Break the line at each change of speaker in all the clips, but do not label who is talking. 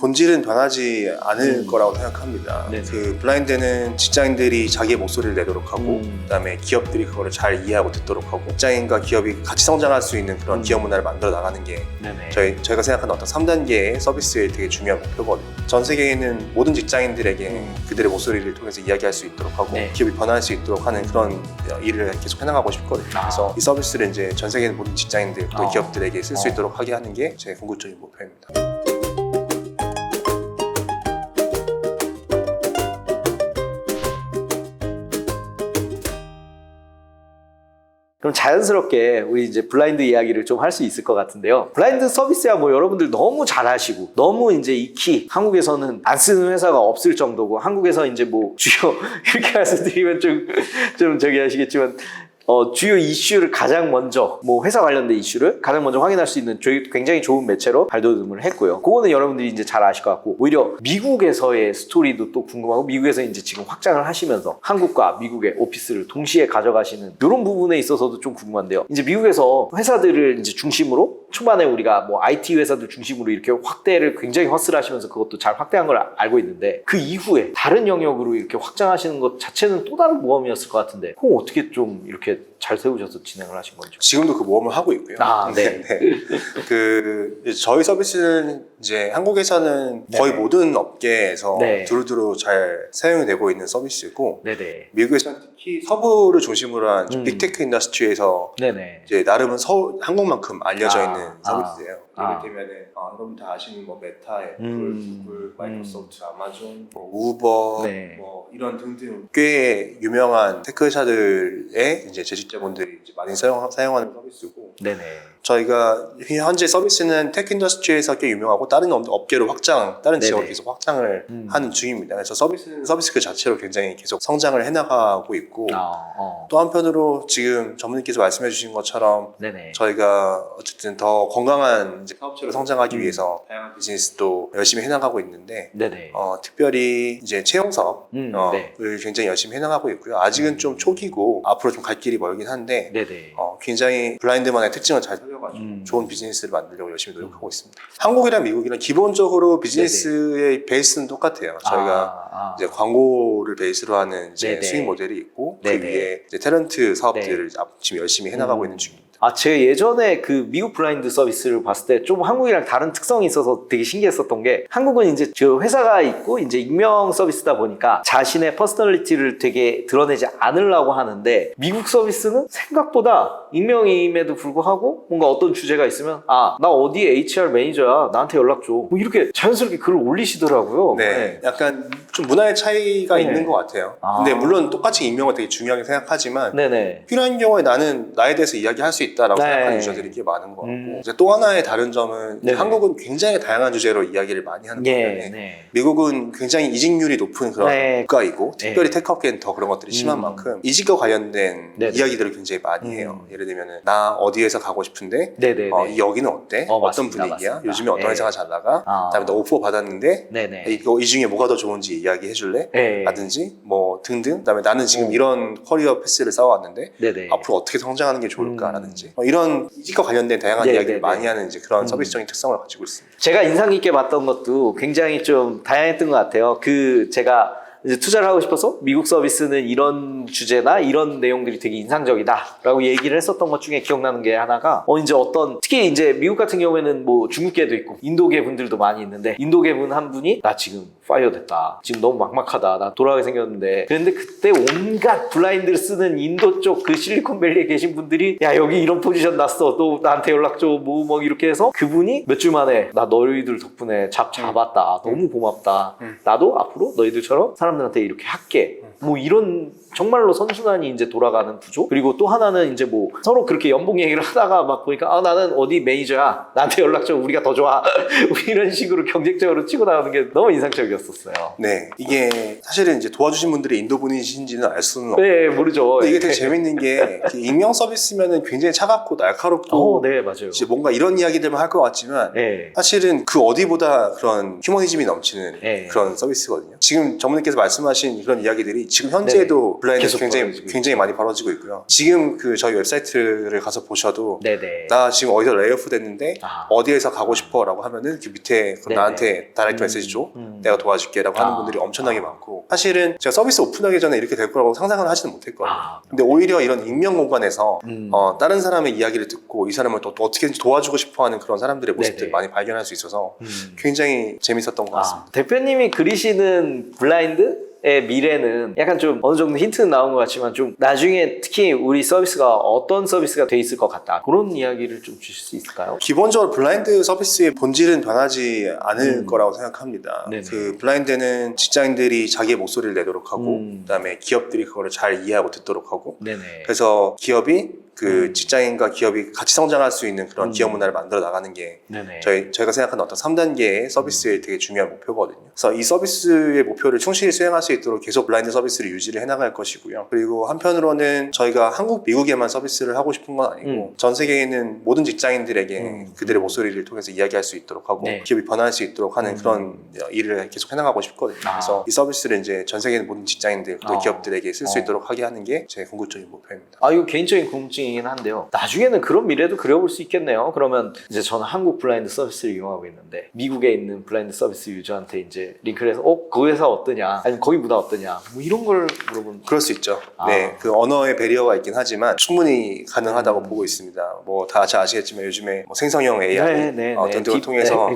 본질은 변하지 않을 거라고 생각합니다.
네네.
그 블라인드는 직장인들이 자기의 목소리를 내도록 하고 그다음에 기업들이 그거를 잘 이해하고 듣도록 하고 직장인과 기업이 같이 성장할 수 있는 그런 기업 문화를 만들어 나가는 게
네네.
저희가 생각하는 어떤 3단계의 서비스의 되게 중요한 목표거든요. 전 세계에 있는 모든 직장인들에게 그들의 목소리를 통해서 이야기할 수 있도록 하고
네.
기업이 변화할 수 있도록 하는 그런 일을 계속 해나가고 싶거든요. 그래서 이 서비스를 이제 전 세계 있는 모든 직장인들 또 기업들에게 쓸 수 있도록 하게 하는 게 제 궁극적인 목표입니다.
그럼 자연스럽게 우리 이제 블라인드 이야기를 좀 할 수 있을 것 같은데요. 블라인드 서비스야 뭐 여러분들 너무 잘 아시고 너무 이제 익히 한국에서는 안 쓰는 회사가 없을 정도고 한국에서 이제 뭐 주요 이렇게 말씀드리면 좀 저기 하시겠지만 주요 이슈를 가장 먼저 뭐 회사 관련된 이슈를 가장 먼저 확인할 수 있는 굉장히 좋은 매체로 발돋움을 했고요. 그거는 여러분들이 이제 잘 아실 것 같고 오히려 미국에서의 스토리도 또 궁금하고 미국에서 이제 지금 확장을 하시면서 한국과 미국의 오피스를 동시에 가져가시는 이런 부분에 있어서도 좀 궁금한데요. 이제 미국에서 회사들을 이제 중심으로 초반에 우리가 뭐 IT 회사들 중심으로 이렇게 확대를 굉장히 허슬하시면서 그것도 잘 확대한 걸 알고 있는데 그 이후에 다른 영역으로 이렇게 확장하시는 것 자체는 또 다른 모험이었을 것 같은데 그럼 어떻게 좀 이렇게 잘 세우셔서 진행을 하신 건지.
지금도 그 모험을 하고 있고요.
네.
저희 서비스는 이제 한국에서는 거의 모든 업계에서 두루두루 잘 사용이 되고 있는 서비스고,
네네.
미국에서는 특히 서부를 중심으로 한 빅테크 인더스트리에서 이제 나름은 한국만큼 알려져 있는 서비스예요. 예를 들면은 여러분 다 아시는 뭐 메타, 애플, 구글, 마이크로소프트, 아마존, 뭐 우버, 뭐 이런 등등 꽤 유명한 테크 회사들의 이제 재직자분들이 이제 많이 사용하는 서비스고, 저희가 현재 서비스는 테크 인더스트리에서 꽤 유명하고 다른 업계로 다른 지역으로 계속 확장을 하는 중입니다. 그래서 서비스 그 자체로 굉장히 계속 성장을 해나가고 있고, 또 한편으로 지금 전문님께서 말씀해 주신 것처럼 저희가 어쨌든 더 건강한 이제 사업체로 성장하기 위해서 다양한 비즈니스도 열심히 해나가고 있는데, 특별히 이제 채용 사업을 굉장히 열심히 해나가고 있고요. 아직은 좀 초기고 앞으로 좀 갈 길이 멀긴 한데, 굉장히 블라인드만의 특징을 잘 살려가지고 좋은 비즈니스를 만들려고 열심히 노력하고 있습니다. 한국이랑 미국이랑 기본적으로 비즈니스의 베이스는 똑같아요. 저희가 이제 광고를 베이스로 하는 이제 수익 모델이 있고, 그 위에 이제 탤런트 사업들을 지금 열심히 해나가고 있는 중입니다.
제가 예전에 그 미국 블라인드 서비스를 봤을 때 좀 한국이랑 다른 특성이 있어서 되게 신기했었던 게, 한국은 이제 저 회사가 있고 이제 익명 서비스다 보니까 자신의 퍼스널리티를 되게 드러내지 않으려고 하는데, 미국 서비스는 생각보다 익명임에도 불구하고 뭔가 어떤 주제가 있으면 나 어디 HR 매니저야, 나한테 연락 줘, 뭐 이렇게 자연스럽게 글을 올리시더라고요.
약간 좀 문화의 차이가 있는 것 같아요. 근데 물론 똑같이 익명을 되게 중요하게 생각하지만 필요한 경우에 나는 나에 대해서 이야기할 수 있다라고 생각하는 유저들이 꽤 많은 것 같고, 이제 또 하나의 다른 점은 한국은 굉장히 다양한 주제로 이야기를 많이 하는 반면에 미국은 굉장히 이직률이 높은 그런 국가이고, 특별히 테크업계는 더 그런 것들이 심한 만큼 이직과 관련된 이야기들을 굉장히 많이 해요. 예를 들면은 나 어디에서 가고 싶은데 여기는 어때? 어떤 분위기야? 요즘에 어떤 회사가 잘 나가? 그다음에 너 오퍼 받았는데 이 중에 뭐가 더 좋은지 이야기해 줄래? 라든지 뭐 등등. 그다음에 나는 지금 이런 커리어 패스를 쌓아왔는데 앞으로 어떻게 성장하는 게 좋을까라든지 이런 이직과 관련된 다양한 이야기를 많이 하는 이제 그런 서비스적인 특성을 가지고 있습니다.
제가 인상 깊게 봤던 것도 굉장히 좀 다양했던 것 같아요. 제가 이제 투자를 하고 싶어서 미국 서비스는 이런 주제나 이런 내용들이 되게 인상적이다 라고 얘기를 했었던 것 중에 기억나는 게 하나가, 이제 특히 이제 미국 같은 경우에는 뭐 중국계도 있고 인도계 분들도 많이 있는데, 인도계 분 한 분이 나 지금 파이어 됐다, 지금 너무 막막하다, 나 돌아가게 생겼는데, 그런데 그때 온갖 블라인드를 쓰는 인도 쪽 그 실리콘밸리에 계신 분들이 야 여기 이런 포지션 났어, 또 나한테 연락 줘, 뭐 이렇게 해서 그분이 몇 주 만에 나 너희들 덕분에 잡았다, 너무 고맙다, 나도 앞으로 너희들처럼 사람들한테 이렇게 할게, 뭐 이런 정말로 선순환이 이제 돌아가는 구조. 그리고 또 하나는 이제 뭐 서로 그렇게 연봉 얘기를 하다가 막 보니까 나는 어디 매니저야, 나한테 연락 줘, 우리가 더 좋아 이런 식으로 경쟁적으로 치고 나가는 게 너무 인상적이었었어요.
이게 사실은 이제 도와주신 분들이 인도 분이신지는 알 수는 없고,
모르죠.
이게 되게 재밌는 게 익명 서비스면은 굉장히 차갑고 날카롭고
맞아요.
이제 뭔가 이런 이야기들만 할 것 같지만 사실은 그 어디보다 그런 휴머니즘이 넘치는 그런 서비스거든요. 지금 전문님께서 말씀하신 그런 이야기들이 지금 현재도 블라인드
계속
굉장히 많이 벌어지고 있고요. 지금 그 저희 웹사이트를 가서 보셔도
네네.
나 지금 어디서 레이오프 됐는데
아.
어디에서 가고 싶어라고 하면은 그 밑에 그럼
네네.
나한테 다이렉트 메시지 줘. 내가 도와줄게라고 하는 분들이 엄청나게 많고 사실은 제가 서비스 오픈하기 전에 이렇게 될 거라고 상상은 하지는 못했거든요. 근데 오히려 이런 익명 공간에서 다른 사람의 이야기를 듣고 이 사람을 또 어떻게든지 도와주고 싶어하는 그런 사람들의 모습들을 많이 발견할 수 있어서 굉장히 재밌었던 것 같습니다.
대표님이 그리시는 블라인드의 미래는 약간 좀 어느 정도 힌트는 나온 것 같지만 좀 나중에 특히 우리 서비스가 어떤 서비스가 돼 있을 것 같다 그런 이야기를 좀 주실 수 있을까요?
기본적으로 블라인드 서비스의 본질은 변하지 않을 거라고 생각합니다.
네네.
그 블라인드는 직장인들이 자기의 목소리를 내도록 하고 그다음에 기업들이 그거를 잘 이해하고 듣도록 하고
네네.
그래서 기업이 그 직장인과 기업이 같이 성장할 수 있는 그런 기업 문화를 만들어 나가는 게
네네.
저희가 생각하는 어떤 3단계의 서비스의 되게 중요한 목표거든요. 그래서 이 서비스의 목표를 충실히 수행할 수 있도록 계속 블라인드 서비스를 유지를 해나갈 것이고요. 그리고 한편으로는 저희가 한국, 미국에만 서비스를 하고 싶은 건 아니고 전 세계에 있는 모든 직장인들에게 그들의 목소리를 통해서 이야기할 수 있도록 하고
네.
기업이 변화할 수 있도록 하는 그런 일을 계속 해나가고 싶거든요. 그래서 이 서비스를 이제 전 세계 모든 직장인들 또 기업들에게 쓸 수 있도록 하게 하는 게 제 궁극적인 목표입니다.
이거 개인적인 궁금증이긴 한데요. 나중에는 그런 미래도 그려볼 수 있겠네요. 그러면 이제 저는 한국 블라인드 서비스를 이용하고 있는데 미국에 있는 블라인드 서비스 유저한테 이제 링크를 해서 그 회사 어떠냐 아니면 거기 문화 어떠냐 뭐 이런 걸 물어보면
그럴 수 있죠. 네, 그 언어의 배리어가 있긴 하지만 충분히 가능하다고 보고 있습니다. 뭐 다 잘 아시겠지만 요즘에 뭐 생성형 AI 등등을 통해서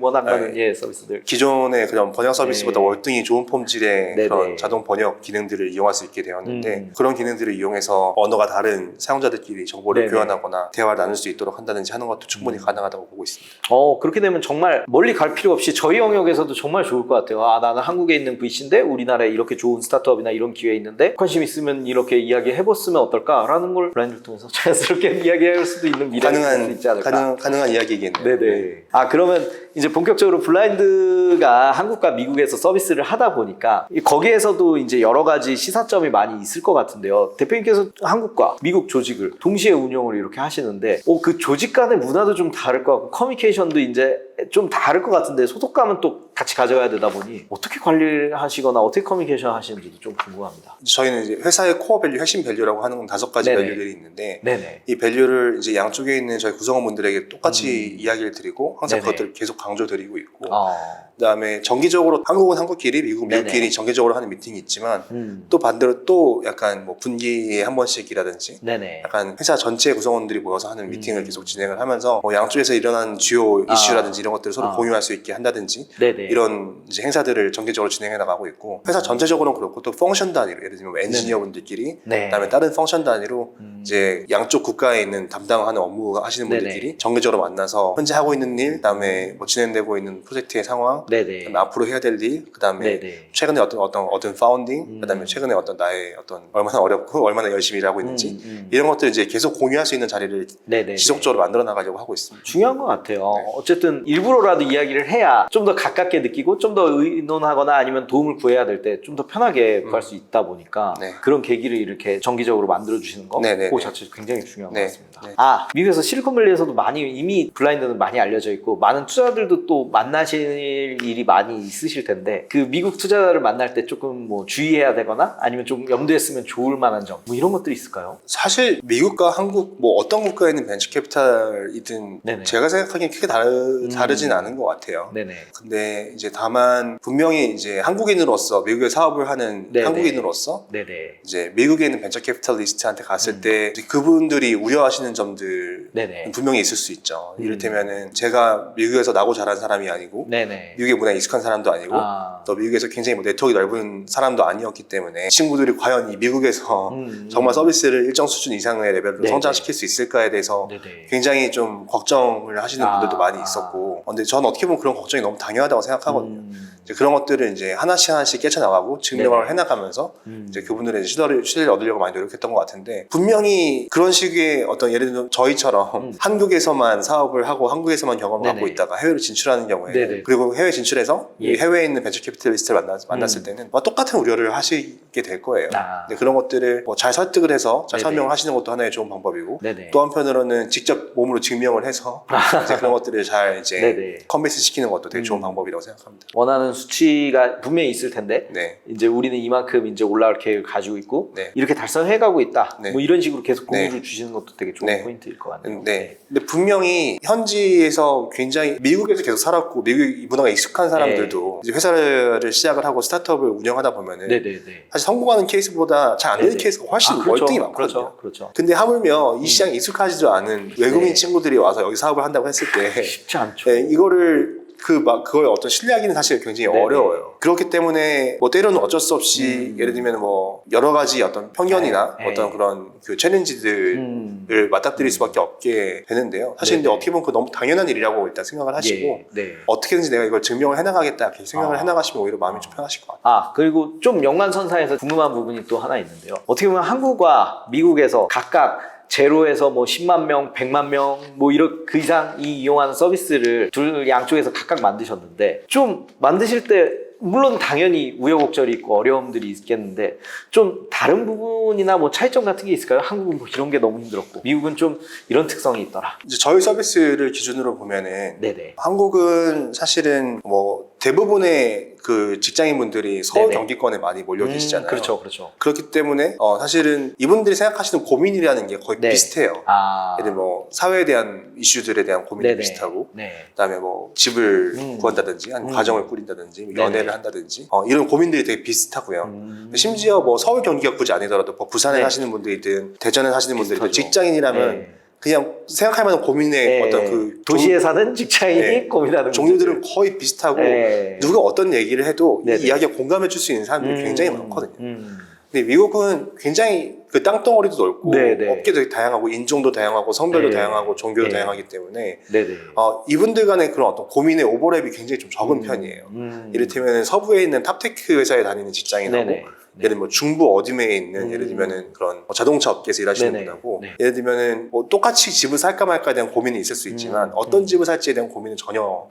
원하는 서비스들
기존의 그런 번역 서비스보다 월등히 좋은 폼질의
네네.
그런 자동 번역 기능들을 이용할 수 있게 되었는데 그런 기능들을 이용해서 언어가 다른 사용자들끼리 정보를
네네.
교환하거나 대화를 나눌 수 있도록 한다든지 하는 것도 충분히 가능하다고 보고 있습니다.
그렇게 되면 정말 멀리 갈 필요 없이 저희 영역에서도 정말 좋을 것 같아요. 나는 한국에 있는 VC인데 우리나라에 이렇게 좋은 스타트업이나 이런 기회 있는데 관심 있으면 이렇게 이야기해봤으면 어떨까라는 걸 블라인드를 통해서 자연스럽게 이야기할 수도 있는 미래가 있지 않을까.
가능한 이야기겠네요.
네네.
네.
그러면 이제 본격적으로 블라인드가 한국과 미국에서 서비스를 하다 보니까 거기에서도 이제 여러 가지 시사점이 많이 있을 것 같은데요. 대표님께서 한국과 미국 조직을 동시에 운영을 이렇게 하시는데 그 조직 간의 문화도 좀 다를 것 같고 커뮤니케이션도 이제 좀 다를 것 같은데 소속감은 또 같이 가져가야 되다 보니 어떻게 관리를 하시거나 어떻게 커뮤니케이션 하시는지도 좀 궁금합니다.
저희는 이제 회사의 코어 밸류, 핵심 밸류라고 하는 건 5가지
네네.
밸류들이 있는데
네네.
이 밸류를 이제 양쪽에 있는 저희 구성원분들에게 똑같이 이야기를 드리고 항상
네네.
그것들을 계속 강조드리고 있고 그다음에 정기적으로 한국은 한국끼리 미국은 미국끼리
네네.
정기적으로 하는 미팅이 있지만 또 반대로 또 약간 뭐 분기에 한 번씩이라든지
네네.
약간 회사 전체 구성원들이 모여서 하는 미팅을 계속 진행을 하면서 뭐 양쪽에서 일어난 주요 이슈라든지 이런 것들을 서로 공유할 수 있게 한다든지
네네.
이런 이제 행사들을 정기적으로 진행해 나가고 있고 회사 전체적으로는 그렇고 또 펑션 단위로 예를 들면 뭐 엔지니어 분들끼리
네.
그다음에 다른 펑션 단위로 이제 양쪽 국가에 있는 담당하는 업무 하시는 분들끼리
네네.
정기적으로 만나서 현재 하고 있는 일 그다음에 뭐 진행되고 있는 프로젝트의 상황
네네.
그다음에 앞으로 해야 될 일 그다음에
네네.
최근에 어떤 파운딩 그다음에 최근에 어떤 나의 어떤 얼마나 어렵고 얼마나 열심히 일하고 있는지 이런 것들 이제 계속 공유할 수 있는 자리를
네네.
지속적으로 만들어 나가려고 하고 있습니다.
중요한 것 같아요. 어쨌든 일부러라도 이야기를 해야 좀 더 가깝게 느끼고 좀 더 의논하거나 아니면 도움을 구해야 될 때 좀 더 편하게 구할 수 있다 보니까 그런 계기를 이렇게 정기적으로 만들어 주시는 거 그거 자체 굉장히 중요한 것 같습니다. 미국에서 실리콘밸리에서도 많이 이미 블라인드는 많이 알려져 있고 많은 투자들도 또 만나실 일이 많이 있으실 텐데 그 미국 투자자를 만날 때 조금 뭐 주의해야 되거나 아니면 좀 염두에 쓰면 좋을 만한 점 뭐 이런 것들이 있을까요?
사실 미국과 한국 뭐 어떤 국가에 있는 벤처 캐피탈이든
네네.
제가 생각하기엔 크게 다르진 않은 것 같아요.
네네.
근데 이제 다만 분명히 이제 한국인으로서 미국에 사업을 하는
네네.
한국인으로서
네네.
이제 미국에 있는 벤처 캐피탈리스트한테 갔을 때 그분들이 우려하시는 점들
네네.
분명히 있을 수 있죠. 이를테면은 제가 미국에서 나고 자란 사람이 아니고
네네.
미국의 문화에 익숙한 사람도 아니고 또 미국에서 굉장히 뭐 네트워크가 넓은 사람도 아니었기 때문에 친구들이 과연 이 미국에서 정말 서비스를 일정 수준 이상의 레벨로
네네.
성장시킬 수 있을까에 대해서
네네.
굉장히 좀 걱정을 하시는 분들도 많이 있었고 근데 저는 어떻게 보면 그런 걱정이 너무 당연하다고 생각하거든요. 이제 그런 것들을 이제 하나씩 깨쳐나가고 증명을 해나가면서 이제 그분들의 신뢰를 얻으려고 많이 노력했던 것 같은데 분명히 그런 식의 어떤 예를 들면 저희처럼 한국에서만 사업을 하고 한국에서만 경험을 갖고 있다가 해외로 진출하는 경우에 그리고 해외 진출해서 해외에 있는 벤처 캐피탈리스트를 만났을 때는 뭐 똑같은 우려를 하시게 될 거예요. 근데 그런 것들을 뭐 잘 설득을 해서 잘 설명을 하시는 것도 하나의 좋은 방법이고 또 한편으로는 직접 몸으로 증명을 해서 이제 그런 것들을 잘 이제 컨벤스 시키는 것도 되게 좋은 방법이라고 생각합니다.
원하는 수치가 분명히 있을 텐데
네.
이제 우리는 이만큼 이제 올라갈 계획을 가지고 있고
네.
이렇게 달성해가고 있다.
네.
뭐 이런 식으로 계속 공유를
네.
주시는 것도 되게 좋은
네.
포인트일 것 같네요.
네. 근데 분명히 현지에서 굉장히 미국에서 계속 살았고 미국 이 문화가 익숙한 사람들도 이제 회사를 시작을 하고 스타트업을 운영하다 보면은
네네네.
사실 성공하는 케이스보다 잘 안 되는
네네.
케이스가 훨씬
그렇죠.
월등히 많거든요.
그렇죠.
근데 하물며 이 시장에 익숙하지도 않은 외국인
네.
친구들이 와서 여기 사업을 한다고 했을 때
쉽지 않죠.
네, 이거를 그걸 어떤 신뢰하기는 사실 굉장히
네네.
어려워요. 그렇기 때문에 뭐 때로는 어쩔 수 없이 예를 들면 뭐 여러 가지 어떤 편견이나
네.
어떤 그런 그 챌린지들을 맞닥뜨릴 수밖에 없게 되는데요. 사실 근데
네네.
어떻게 보면 그 너무 당연한 일이라고 일단 생각을 하시고
네.
어떻게든지 내가 이걸 증명을 해나가겠다 이렇게 생각을 해나가시면 오히려 마음이 좀 편하실 것 같아요.
그리고 좀 연관선상에서 궁금한 부분이 또 하나 있는데요. 어떻게 보면 한국과 미국에서 각각 제로에서 뭐 10만 명, 100만 명, 뭐 그 이상이 이용하는 서비스를 둘 양쪽에서 각각 만드셨는데 좀 만드실 때 물론 당연히 우여곡절이 있고 어려움들이 있겠는데 좀 다른 부분이나 뭐 차이점 같은 게 있을까요? 한국은 뭐 이런 게 너무 힘들었고 미국은 좀 이런 특성이 있더라.
이제 저희 서비스를 기준으로 보면은
네네.
한국은 사실은 뭐 대부분의 그 직장인분들이 서울
네네.
경기권에 많이 몰려 계시잖아요.
그렇죠.
그렇기 때문에 사실은 이분들이 생각하시는 고민이라는 게 거의
네.
비슷해요. 예를 들어 뭐 사회에 대한 이슈들에 대한 고민이
네네.
비슷하고
네.
그다음에 뭐 집을 구한다든지 아니면 가정을 꾸린다든지 연애를
네네.
한다든지 이런 고민들이 되게 비슷하고요. 심지어 뭐 서울 경기가 굳이 아니더라도 뭐 부산에
네.
사시는 분들이든 대전에 사시는 분들이든
비슷하죠.
직장인이라면
네.
그냥 생각할 만한 고민의
네.
어떤 그
도시에 사는 직장인이
네.
고민하는
종류들은
문제들.
거의 비슷하고
네.
누가 어떤 얘기를 해도
네네.
이 이야기에 공감해 줄 수 있는 사람들이 굉장히 많거든요.
음.
근데 미국은 굉장히 그 땅덩어리도 넓고
네네.
업계도 되게 다양하고 인종도 다양하고 성별도
네.
다양하고 종교도
네.
다양하기 때문에
네네.
이분들 간의 그런 어떤 고민의 오버랩이 굉장히 좀 적은 편이에요. 이를테면 서부에 있는 탑테크 회사에 다니는 직장인하고
네네.
예를 들면 중부 어디메에 있는 예를 들면은 그런 자동차 업계에서 일하시는
네네.
분하고
네.
예를 들면은 뭐 똑같이 집을 살까 말까에 대한 고민이 있을 수 있지만 어떤 집을 살지에 대한 고민은 전혀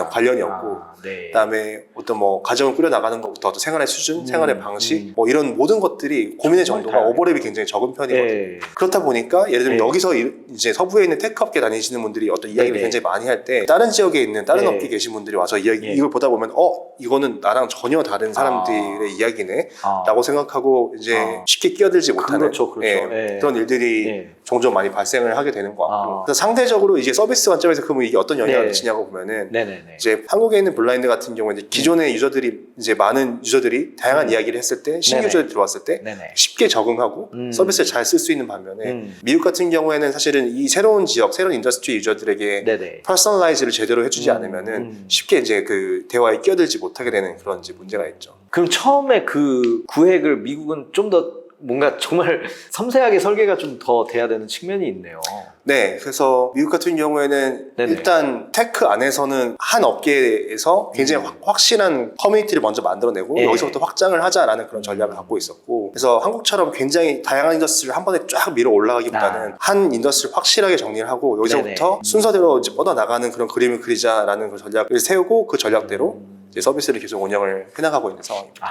관련이 없고
네.
그다음에 어떤 뭐 가정을 꾸려 나가는 것부터 어떤 생활의 수준, 생활의 방식 뭐 이런 모든 것들이 고민의 정도가
다양해요.
오버랩이 굉장히 적은 편이거든요.
네.
그렇다 보니까 예를 들면
네.
여기서 이제 서부에 있는 테크업계 다니시는 분들이 어떤 이야기를
네네.
굉장히 많이 할 때 다른 지역에 있는 다른
네.
업계에 계신 분들이 와서
네.
이걸 보다 보면 이거는 나랑 전혀 다른 사람들의 이야기네 라고 생각하고 이제 쉽게 끼어들지 못하는
그렇죠. 네.
그런 일들이
네.
종종 많이 발생을 하게 되는 것 같고 그래서 상대적으로 이제 서비스 관점에서 그러면 이게 어떤 영향을
네.
미치냐고 보면은
네네네.
이제 한국에 있는 블라인드 같은 경우에 이제 기존의 유저들이 이제 많은 유저들이 다양한 이야기를 했을 때 신규
네네.
유저들이 들어왔을 때
네네.
쉽게 적응하고 서비스를 잘 쓸 수 있는 반면에 미국 같은 경우에는 사실은 이 새로운 지역, 새로운 인더스트리 유저들에게
네네.
퍼스널라이즈를 제대로 해주지 않으면은 쉽게 이제 그 대화에 끼어들지 못하게 되는 그런 이제 문제가 있죠.
그럼 처음에 그 구획을 미국은 좀 더 뭔가 정말 섬세하게 설계가 좀 더 돼야 되는 측면이 있네요.
네, 그래서 미국 같은 경우에는
네네.
일단 테크 안에서는 한 업계에서 굉장히 확실한 커뮤니티를 먼저 만들어내고
네.
여기서부터 확장을 하자라는 그런 전략을 갖고 있었고 그래서 한국처럼 굉장히 다양한 인더스트리를 한 번에 쫙 밀어 올라가기보다는 한 인더스트리를 확실하게 정리를 하고 여기서부터
네네.
순서대로 이제 뻗어나가는 그런 그림을 그리자라는 그 전략을 세우고 그 전략대로 이제 서비스를 계속 운영을 해나가고 있는 상황입니다.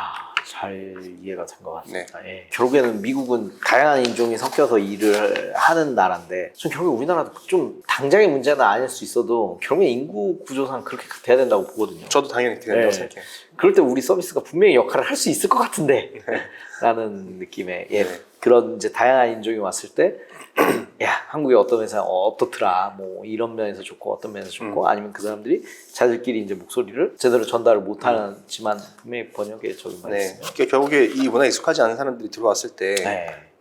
잘 이해가 된 것 같습니다.
네.
예. 결국에는 미국은 다양한 인종이 섞여서 일을 하는 나라인데 전 결국 우리나라도 좀 당장의 문제는 아닐 수 있어도 결국에 인구 구조상 그렇게 돼야 된다고 보거든요.
저도 당연히 그렇게 된다고
네.
생각해요.
그럴 때 우리 서비스가 분명히 역할을 할 수 있을 것 같은데 라는 느낌의 그런 이제 다양한 인종이 왔을 때 야, 한국의 어떤 회사 어떻더라 뭐 이런 면에서 좋고 어떤 면에서 좋고 아니면 그 사람들이 자들끼리 이제 목소리를 제대로 전달을 못하지만 분명히 번역에 적용만
네,
있으면
그러니까 결국에 이 문화에 익숙하지 않은 사람들이 들어왔을 때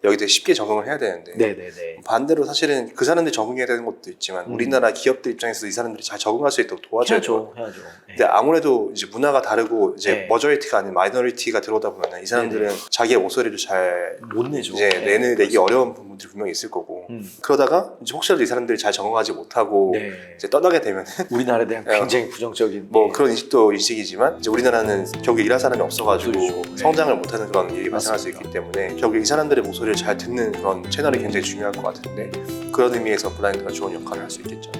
여기 되게 쉽게 적응을 해야 되는데
네네네.
반대로 사실은 그 사람들이 적응해야 되는 것도 있지만 우리나라 기업들 입장에서 이 사람들이 잘 적응할 수 있도록 도와줘야 돼요.
해야죠.
근데 아무래도 이제 문화가 다르고 이제
네.
머저리티가 아닌 마이너리티가 들어오다 보면 이 사람들은 자기의 목소리를 잘
못 내죠.
이제 내기
그렇습니다.
어려운 부분들이 분명히 있을 거고 그러다가 이제 혹시라도 이 사람들이 잘 적응하지 못하고 이제 떠나게 되면
우리나라에 대한 굉장히 부정적인
뭐 그런 인식도 인식이지만 이제 우리나라는 결국에 일할 사람이 없어가지고
그렇죠.
성장을 못하는 그런 일이 발생할 수 있기 때문에 결국에 이 사람들의 목소리를 잘 듣는 그런 채널이 굉장히 중요할 것 같은데 그런 의미에서 블라인드가 좋은 역할을 할 수 있겠죠.